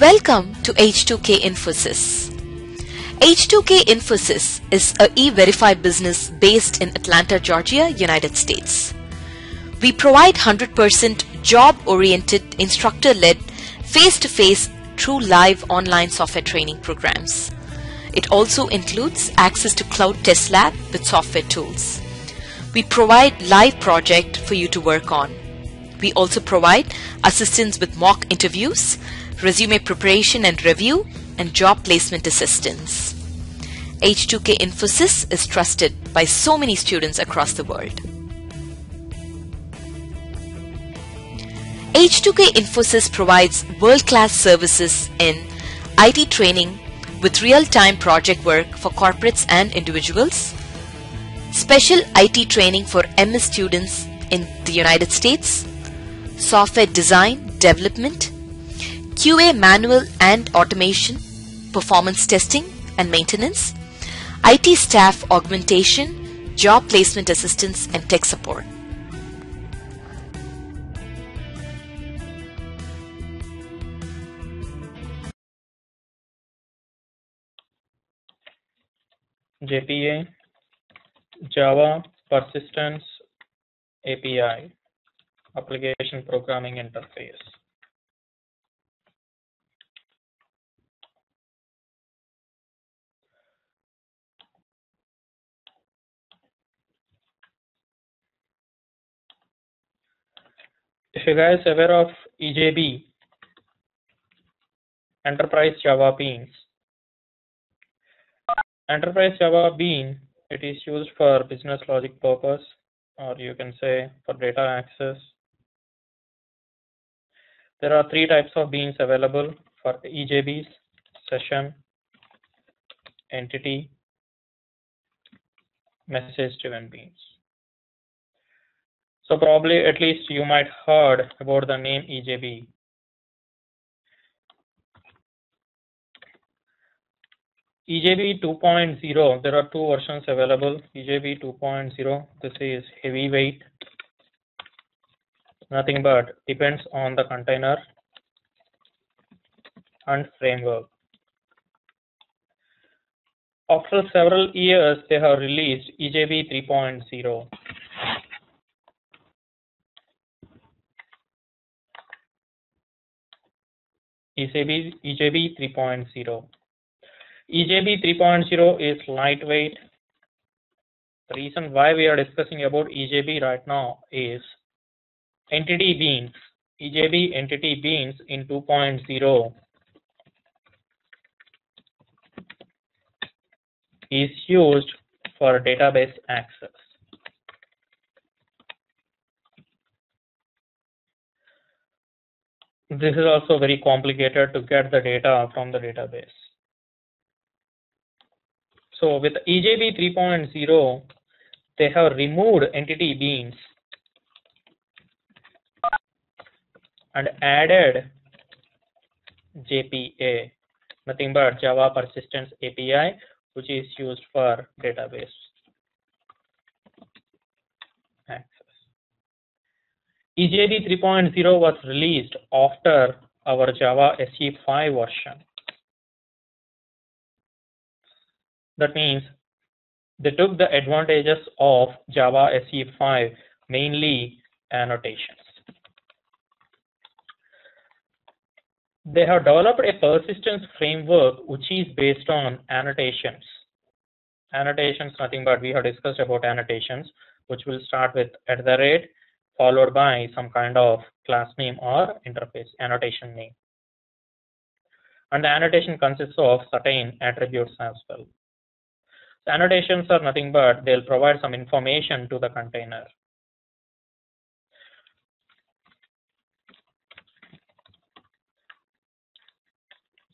Welcome to H2K Infosys. H2K Infosys is a e-verify business based in Atlanta, Georgia, United States. We provide 100% job-oriented, instructor-led, face-to-face, true live online software training programs. It also includes access to Cloud Test Lab with software tools. We provide live project for you to work on. We also provide assistance with mock interviews, resume preparation and review, and job placement assistance. H2K Infosys is trusted by so many students across the world. H2K Infosys provides world-class services in IT training with real-time project work for corporates and individuals, special IT training for MS students in the United States, software design, development, QA manual and automation, performance testing and maintenance, IT staff augmentation, job placement assistance, and tech support. JPA, Java Persistence API, Application Programming Interface. If you guys are aware of EJB, Enterprise Javabeans. Enterprise Javabean, it is used for business logic purpose, or you can say for data access. There are three types of beans available for EJBs: session, entity, message-driven beans. So probably at least you might heard about the name EJB. EJB 2.0, there are two versions available. EJB 2.0, this is heavyweight. Nothing but depends on the container and framework. After several years, they have released EJB 3.0. EJB 3.0. EJB 3.0 is lightweight. The reason why we are discussing about EJB right now is entity beans. EJB entity beans in 2.0 is used for database access. This is also very complicated to get the data from the database. So with EJB 3.0, they have removed entity beans and added JPA, nothing but Java Persistence API, which is used for database access. EJB 3.0 was released after our Java SE5 version. That means they took the advantages of Java SE5, mainly annotations. They have developed a persistence framework which is based on annotations. Annotations, nothing but we have discussed about annotations, which will start with @ followed by some kind of class name or interface annotation name. And the annotation consists of certain attributes as well. The annotations are nothing but they'll provide some information to the container.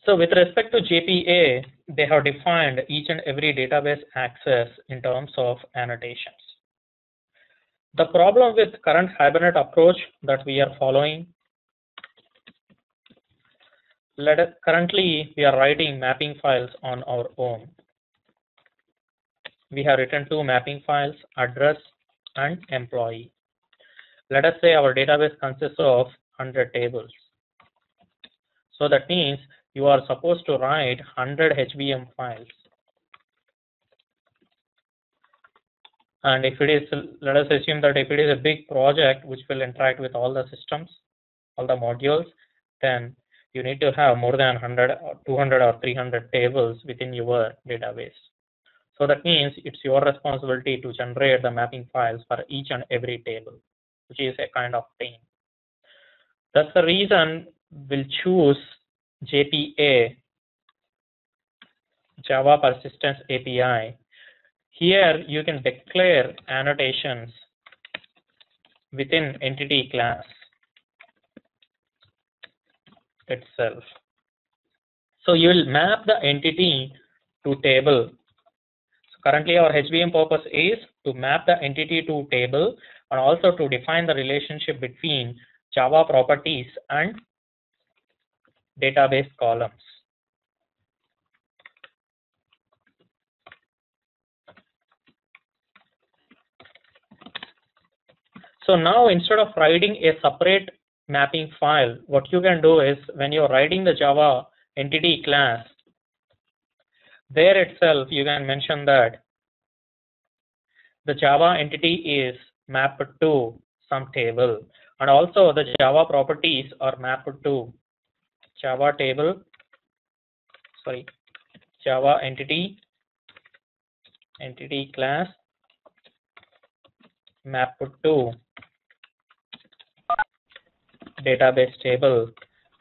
So with respect to JPA, they have defined each and every database access in terms of annotations. The problem with current Hibernate approach that we are following, currently we are writing mapping files on our own. We have written two mapping files, address and employee. Let us say our database consists of 100 tables. So that means you are supposed to write 100 HBM files. And if it is, let us assume that if it is a big project which will interact with all the systems, all the modules, then you need to have more than 100 or 200 or 300 tables within your database. So that means it's your responsibility to generate the mapping files for each and every table, which is a kind of pain. That's the reason we'll choose JPA, Java Persistence API. Here you can declare annotations within entity class itself. So you will map the entity to table. So currently our HBM purpose is to map the entity to table and also to define the relationship between Java properties and database columns. So now instead of writing a separate mapping file, what you can do is when you're writing the Java entity class, there itself you can mention that the Java entity is mapped to some table, and also the Java properties are mapped to Java entity class mapped to database table,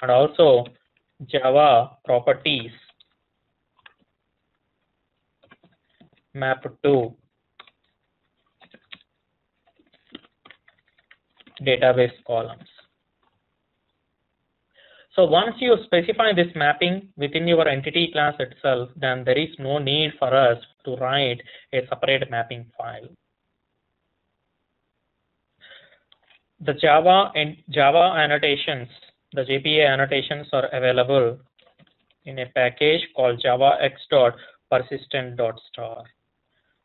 and also Java properties mapped to database columns. So once you specify this mapping within your entity class itself, then there is no need for us to write a separate mapping file. The Java annotations, the JPA annotations are available in a package called javax.persistent.star.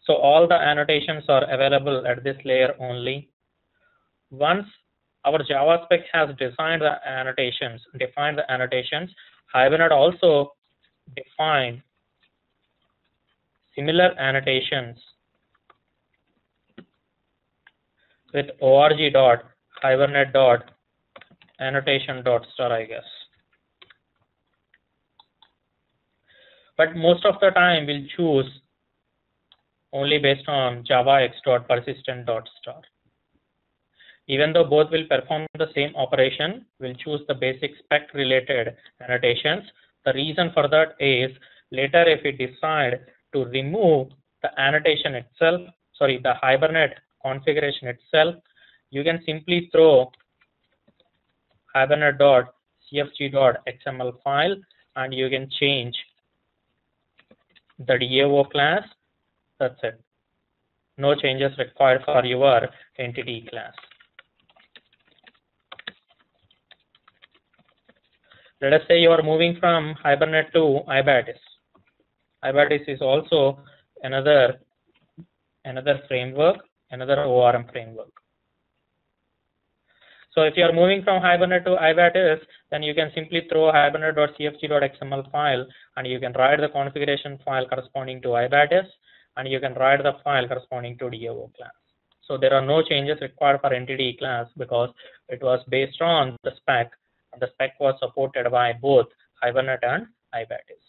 So all the annotations are available at this layer only. Once our Java spec has defined the annotations, Hibernate also defined similar annotations with org.hibernate.annotation.star, I guess. But most of the time we'll choose only based on javax.persistent.star. Even though both will perform the same operation, we'll choose the basic spec related annotations. The reason for that is later if we decide to remove the annotation itself, the Hibernate configuration itself, you can simply throw hibernate.cfg.xml file and you can change the DAO class. That's it. No changes required for your entity class. Let us say you are moving from Hibernate to IBATIS. IBATIS is also another framework, another ORM framework. So if you are moving from Hibernate to IBATIS, then you can simply throw hibernate.cfg.xml file and you can write the configuration file corresponding to IBATIS and you can write the file corresponding to DAO class. So there are no changes required for entity class because it was based on the spec. The spec was supported by both Hibernate and IBATIS.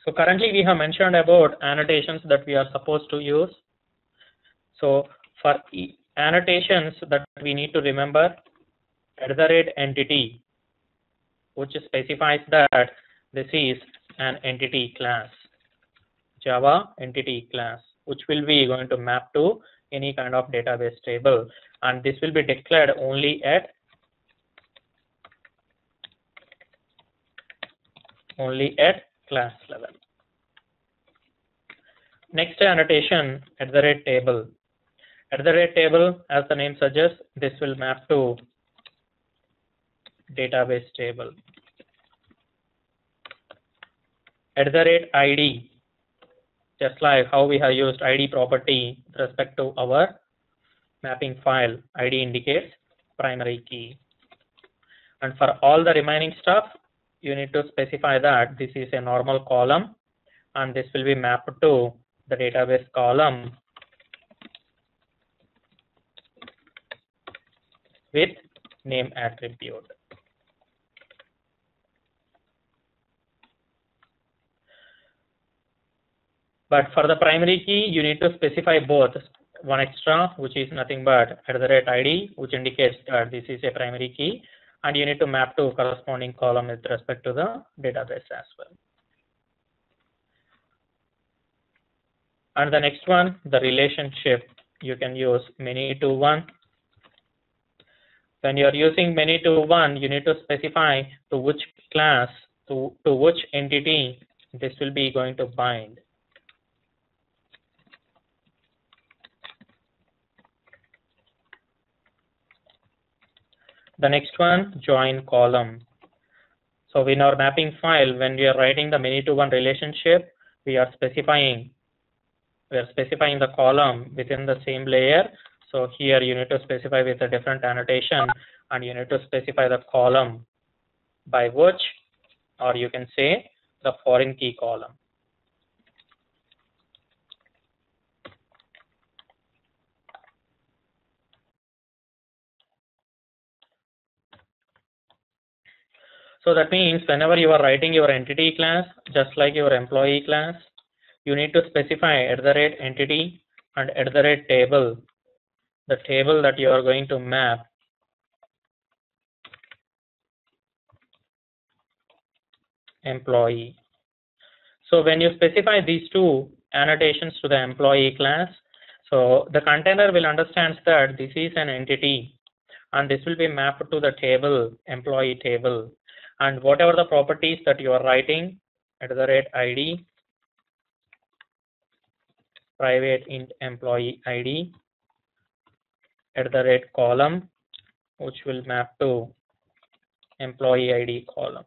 So currently we have mentioned about annotations that we are supposed to use. So for annotations that we need to remember, @entity, which specifies that this is an entity class, Java entity class, which will be going to map to any kind of database table, and this will be declared only at class level. Next annotation, @table. @table, as the name suggests, this will map to database table. @ID, just like how we have used ID property with respect to our mapping file, ID indicates primary key. And for all the remaining stuff, you need to specify that this is a normal column and this will be mapped to the database column with name attribute. But for the primary key, you need to specify both. One extra, which is nothing but @ID, which indicates that this is a primary key, and you need to map to corresponding column with respect to the database as well. And the next one, the relationship, you can use many to one. When you are using many to one, you need to specify to which class, to which entity this will be going to bind. The next one, join column. So in our mapping file, when we are writing the many to one relationship, we are specifying the column within the same layer. So here you need to specify with a different annotation, and you need to specify the column by which, or you can say the foreign key column. So that means whenever you are writing your entity class, just like your employee class, you need to specify @entity and @table, the table that you are going to map employee. So when you specify these two annotations to the employee class, so the container will understand that this is an entity and this will be mapped to the table, employee table. And whatever the properties that you are writing, @ID, private int employee ID, @column, which will map to employee ID column.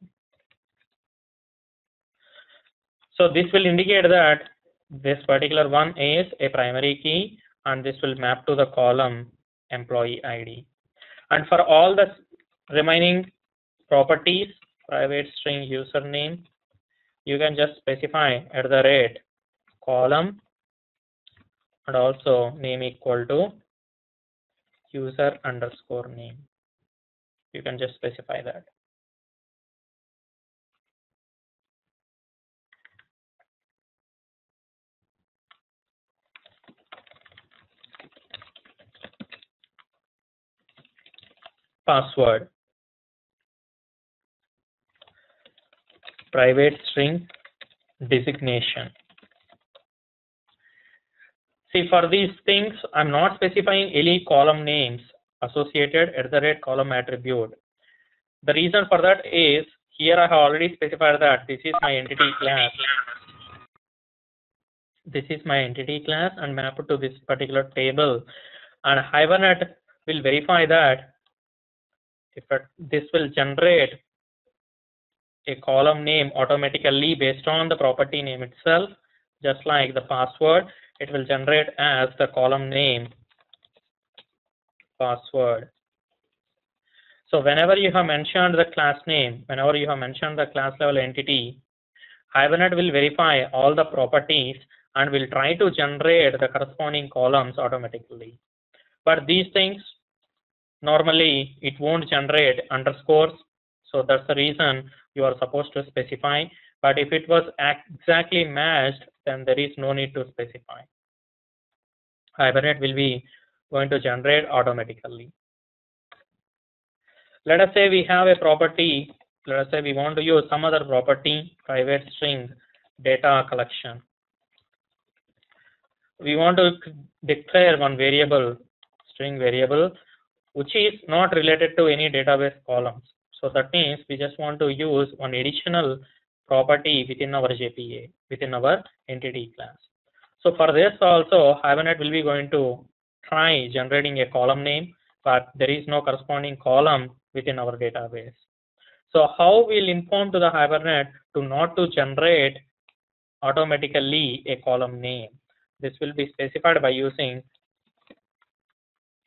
So this will indicate that this particular one is a primary key, and this will map to the column employee ID. And for all the remaining properties, private string username, you can just specify @column and also name equal to user_name. You can just specify that. Password, private string designation. See, for these things, I'm not specifying any column names associated @column attribute. The reason for that is here I have already specified that this is my entity class. This is my entity class and mapped to this particular table. And Hibernate will verify that if this will generate a column name automatically based on the property name itself, just like the password, it will generate as the column name password. So whenever you have mentioned the class name, whenever you have mentioned the class level entity, Hibernate will verify all the properties and will try to generate the corresponding columns automatically. But these things, normally it won't generate underscores. So that's the reason you are supposed to specify. But if it was exactly matched, then there is no need to specify. Hibernate will be going to generate automatically. Let us say we have a property. Let us say we want to use some other property, private string data collection. We want to declare one variable, string variable, which is not related to any database columns. So that means we just want to use one additional property within our JPA, within our entity class. So for this also, Hibernate will be going to try generating a column name, but there is no corresponding column within our database. So how we'll inform to the Hibernate to not to generate automatically a column name? This will be specified by using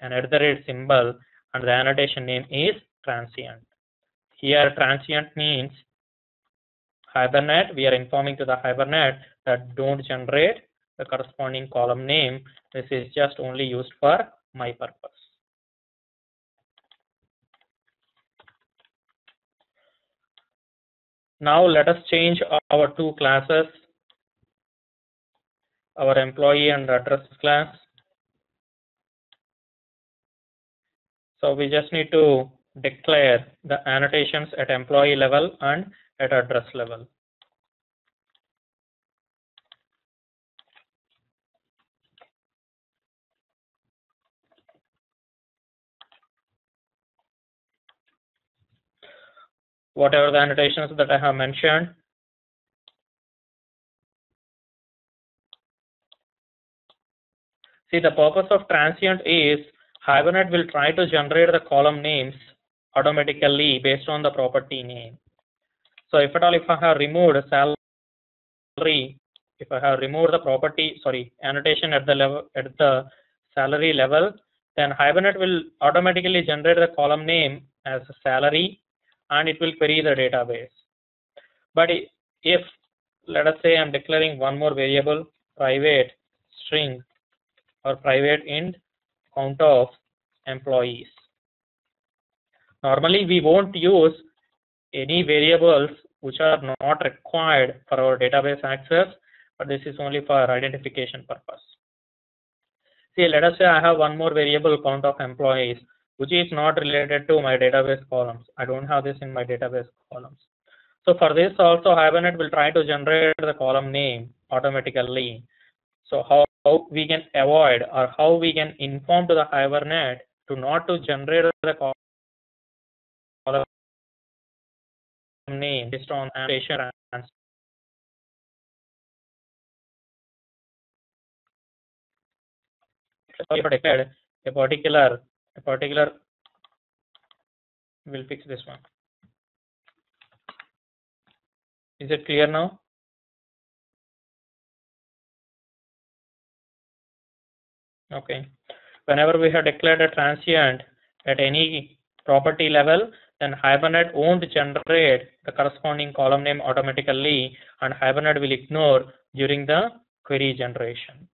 an @ symbol, and the annotation name is transient. Here transient means Hibernate. We are informing to the Hibernate that don't generate the corresponding column name. This is just only used for my purpose. Now let us change our two classes, our employee and address class. So we just need to declare the annotations at employee level and at address level. Whatever the annotations that I have mentioned, see, the purpose of transient is Hibernate will try to generate the column names automatically based on the property name. So if at all, if I have removed salary, if I have removed the property, annotation at the level, at the salary level, then Hibernate will automatically generate the column name as salary, and it will query the database. But if, let us say, I'm declaring one more variable, private string or private int count of employees. Normally, we won't use any variables which are not required for our database access, but this is only for identification purpose. See, let us say I have one more variable count of employees, which is not related to my database columns. I don't have this in my database columns. So for this also, Hibernate will try to generate the column name automatically. So how we can avoid, or how we can inform to the Hibernate to not to generate the column name based on annotation and so if I declared a particular, we'll fix this one. Is it clear now? Okay. Whenever we have declared a transient at any property level, then Hibernate won't generate the corresponding column name automatically, and Hibernate will ignore during the query generation.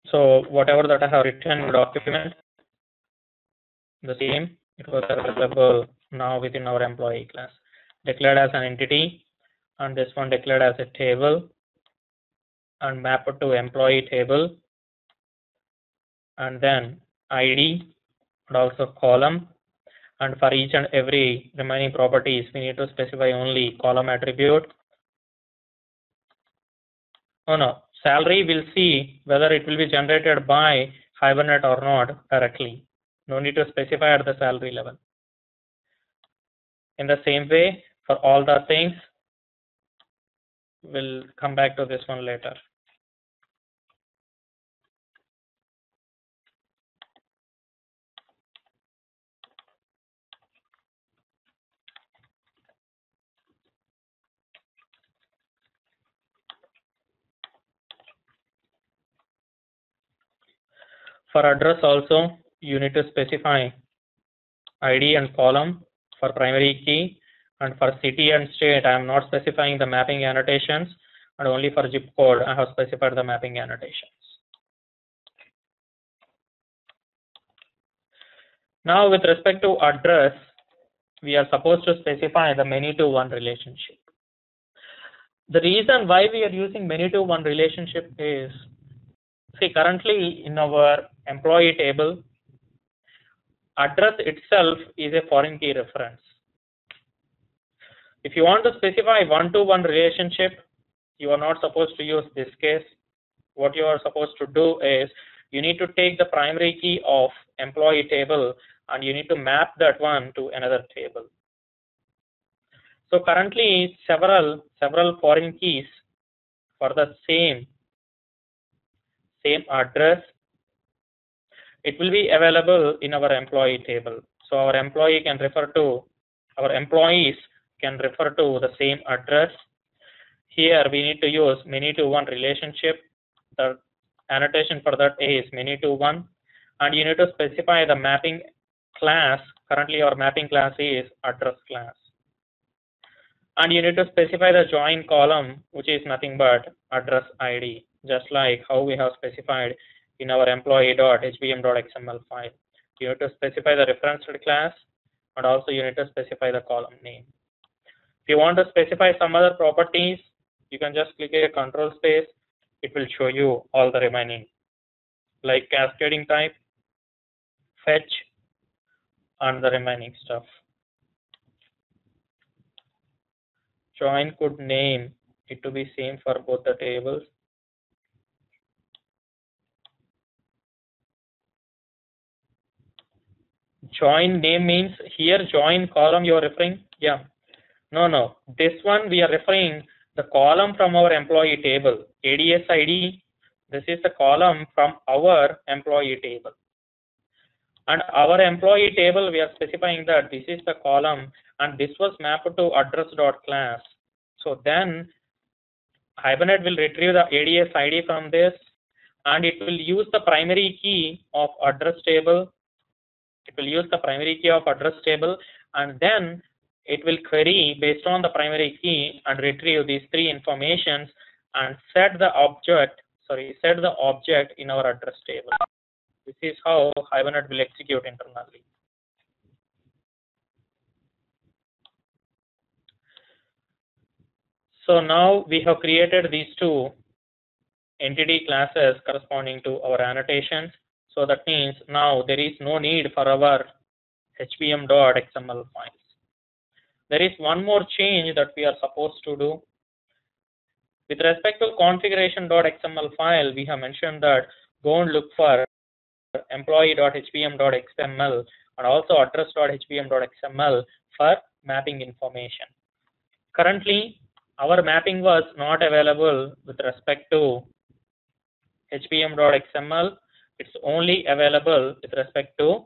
So whatever that I have written in the document, the same, it was available now within our employee class. Declared as an entity, and this one declared as a table, and map it to employee table, and then ID, and also column, and for each and every remaining properties, we need to specify only column attribute. Oh no, salary will see whether it will be generated by Hibernate or not directly. No need to specify at the salary level. In the same way, for all the things, we'll come back to this one later. For address also, you need to specify ID and column for primary key, and for city and state, I am not specifying the mapping annotations, and only for zip code, I have specified the mapping annotations. Now, with respect to address, we are supposed to specify the many-to-one relationship. The reason why we are using many-to-one relationship is, see, currently in our employee table, address itself is a foreign key reference. If you want to specify one-to-one relationship, you are not supposed to use this case. What you are supposed to do is, you need to take the primary key of employee table and you need to map that one to another table. So currently, several foreign keys for the same address, it will be available in our employee table. So our employees can refer to the same address. Here we need to use many to one relationship. The annotation for that is many to one, and you need to specify the mapping class. Currently our mapping class is address class. And you need to specify the join column, which is nothing but address ID, just like how we have specified in our employee.hbm.xml file. You need to specify the referenced class, and also you need to specify the column name. If you want to specify some other properties, you can just click a control space. It will show you all the remaining, like cascading type, fetch, and the remaining stuff. Join could name it to be same for both the tables. Join name means here join column you are referring? Yeah. No. This one we are referring the column from our employee table. ADS ID, this is the column from our employee table. And our employee table, we are specifying that this is the column and this was mapped to address.class. So then Hibernate will retrieve the ADS ID from this, and it will use the primary key of address table. It will use the primary key of address table, and then it will query based on the primary key and retrieve these three informations and set the object in our address table. This is how Hibernate will execute internally. So now we have created these two entity classes corresponding to our annotations. So that means now there is no need for our hbm.xml files. There is one more change that we are supposed to do. With respect to configuration.xml file, we have mentioned that go and look for employee.hbm.xml and also address.hbm.xml for mapping information. Currently, our mapping was not available with respect to hbm.xml. It's only available with respect to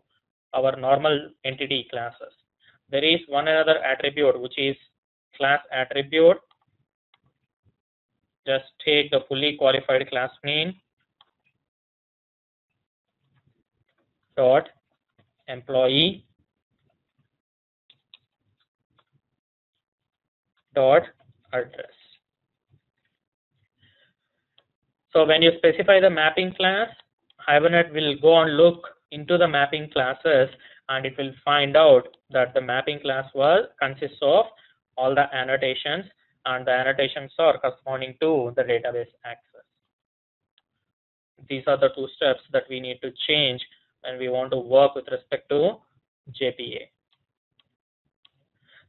our normal entity classes. There is one other attribute, which is class attribute. Just take the fully qualified class name dot employee dot address. So when you specify the mapping class, Hibernate will go and look into the mapping classes, and it will find out that the mapping class consists of all the annotations, and the annotations are corresponding to the database access. These are the two steps that we need to change when we want to work with respect to JPA.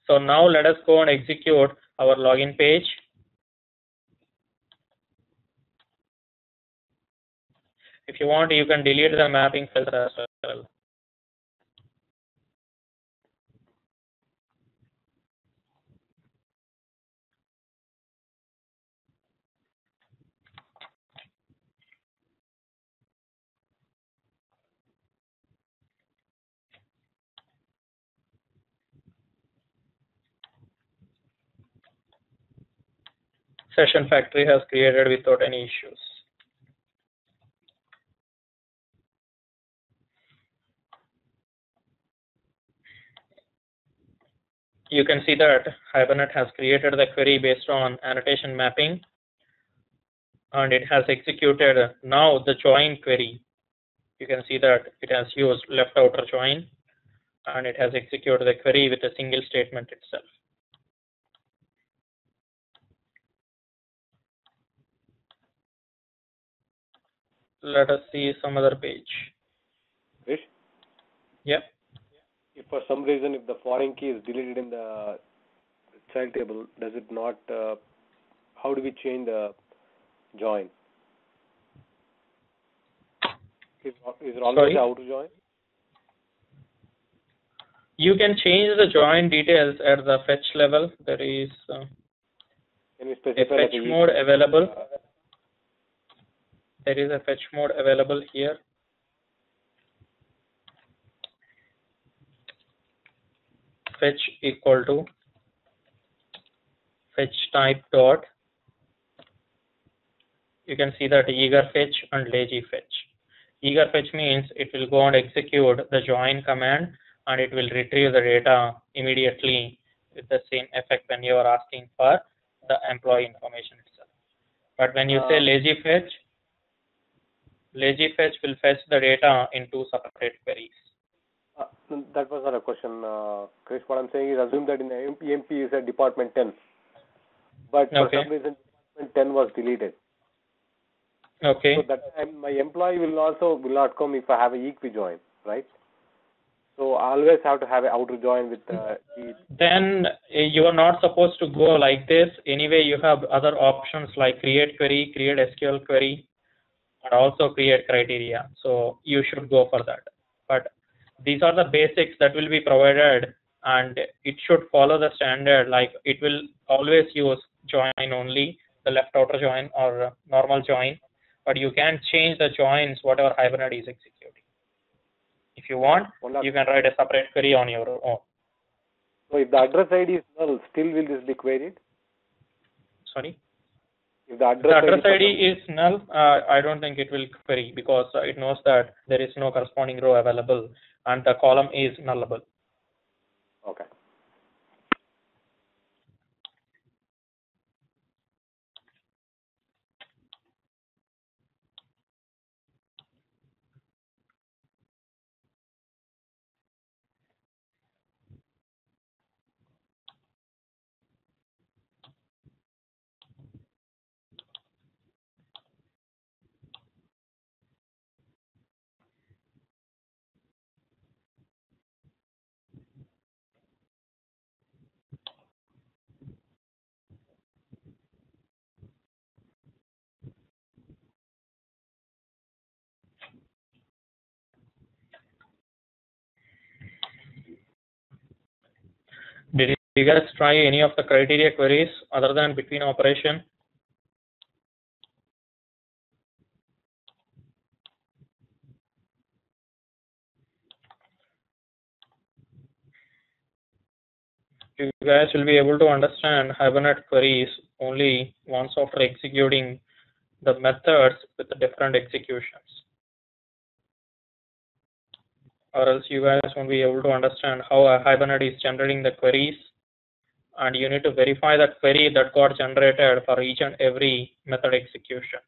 So now let us go and execute our login page. If you want, you can delete the mapping files as well. Session factory has created without any issues. You can see that Hibernate has created the query based on annotation mapping, and it has executed now the join query. You can see that it has used left outer join, and it has executed the query with a single statement itself. Let us see some other page. Rish? Yeah. If for some reason, if the foreign key is deleted in the child table, does it not, how do we change the join? Is it always out to join? You can change the join details at the fetch level. There is a fetch mode available. There is a fetch mode available here. fetch equal to fetch type dot, you can see that eager fetch and lazy fetch. Eager fetch means it will go and execute the join command and it will retrieve the data immediately with the same effect when you are asking for the employee information itself. But when you say lazy fetch will fetch the data in two separate queries. That was not a question, Chris. What I'm saying is assume that in the EMP you said department 10, but for some reason department 10 was deleted. Okay. So that time my employee will not come if I have a equi join, right? So I always have to have an outer join with Then you are not supposed to go like this. Anyway, you have other options like create query, create SQL query, and also create criteria. So you should go for that. But these are the basics that will be provided, and it should follow the standard. Like it will always use join only, the left outer join or normal join. But you can change the joins whatever Hibernate is executing. If you want, you can write a separate query on your own. So if the address ID is null, still will this be queried? Sorry? If the address ID is null, I don't think it will query because it knows that there is no corresponding row available and the column is nullable. Okay. Did you guys try any of the criteria queries other than between operation? You guys will be able to understand Hibernate queries only once after executing the methods with the different executions. Or else you guys won't be able to understand how a Hibernate is generating the queries, and you need to verify that query that got generated for each and every method execution.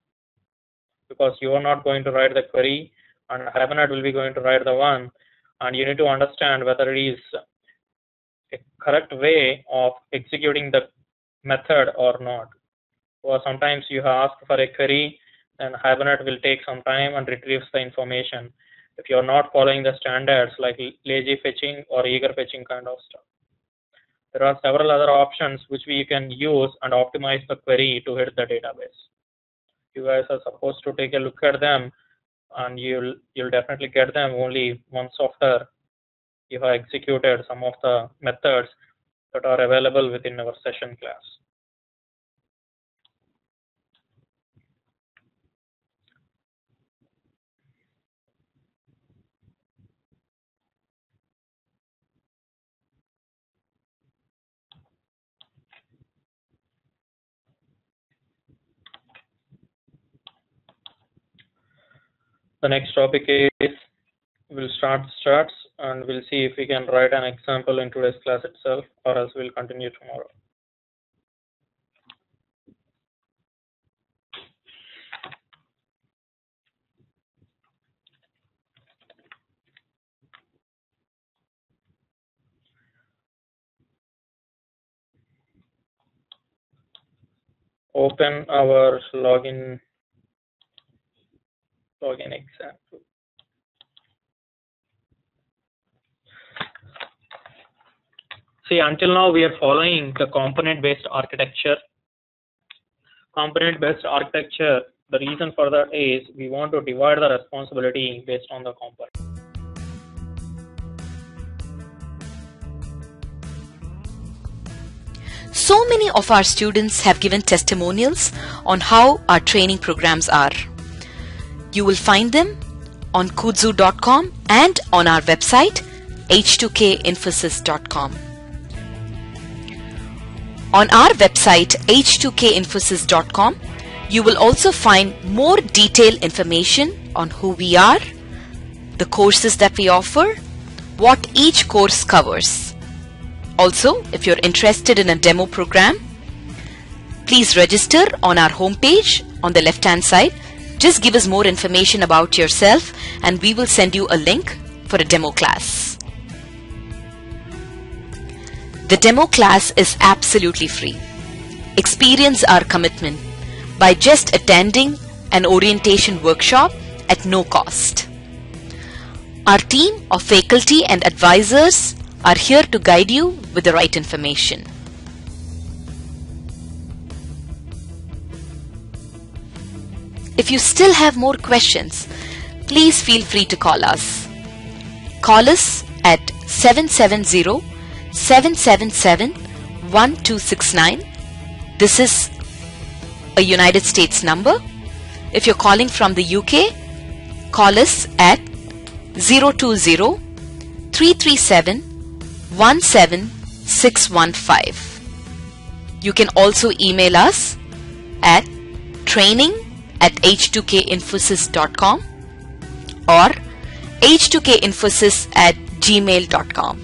Because you are not going to write the query, and Hibernate will be going to write the one, and you need to understand whether it is a correct way of executing the method or not. Or sometimes you ask for a query, and Hibernate will take some time and retrieves the information if you are not following the standards like lazy fetching or eager fetching kind of stuff. There are several other options which we can use and optimize the query to hit the database. You guys are supposed to take a look at them, and you'll definitely get them only once after you have executed some of the methods that are available within our session class. The next topic is we'll start struts, and we'll see if we can write an example in today's class itself, or else we'll continue tomorrow. Open our login example. See, until now we are following the component-based architecture. Component-based architecture, the reason for that is we want to divide the responsibility based on the component. So many of our students have given testimonials on how our training programs are. You will find them on kudzu.com and on our website h2kinfosys.com. On our website h2kinfosys.com, you will also find more detailed information on who we are, the courses that we offer, what each course covers. Also, if you're interested in a demo program, please register on our homepage on the left-hand side. Just give us more information about yourself and we will send you a link for a demo class. The demo class is absolutely free. Experience our commitment by just attending an orientation workshop at no cost. Our team of faculty and advisors are here to guide you with the right information. If you still have more questions, please feel free to call us. Call us at 770-777-1269. This is a United States number. If you're calling from the UK, call us at 020-337-17615. You can also email us at training@h2kinfosys.com or h2kinfosys@gmail.com.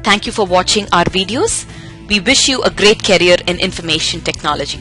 Thank you for watching our videos. We wish you a great career in information technology.